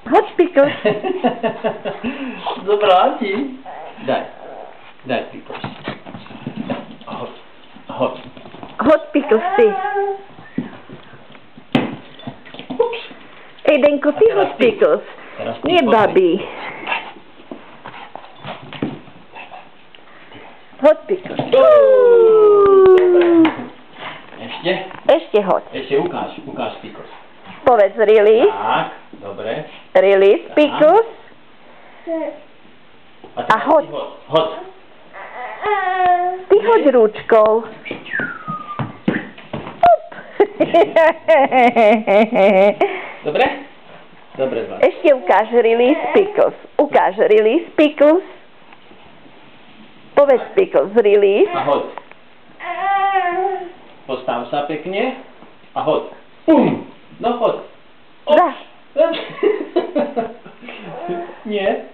Hoď, Pickles. Zabráti. Daj, Pickles. Hoď. Hoď, Pickles, ty. Ej, Denko, ty hoď, Pickles. Nie, babi. Hoď, Pickles. Ešte? Ešte hoď. Ešte ukáž Pickles. Povedz release. Tak, dobre. Release, Pickles. A hoď. Hoď. Ty hoď rúčkou. Up. Dobre? Dobre, zvlášť. Ešte ukáž release, Pickles. Ukáž release, Pickles. Povedz Pickles, release. A hoď. Postav sa pekne. A hoď. No hoď. Dá. Nie.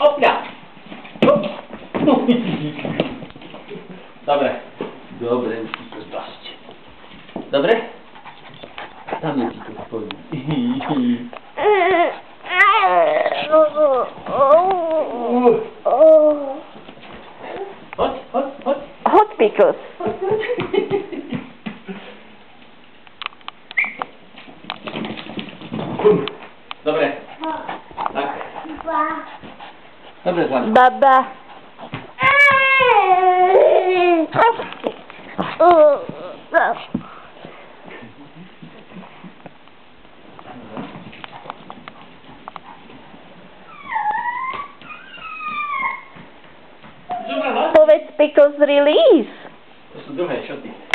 Opľa. Dobre. Dobre, už ti to dosť. Dobre? Tam je ti to spojím. Hoď. Hoď, Pickles. Dobre. Tak. Dobre, Zlatko. Baba. Povedz Pickles, release. To sú druhé šoty.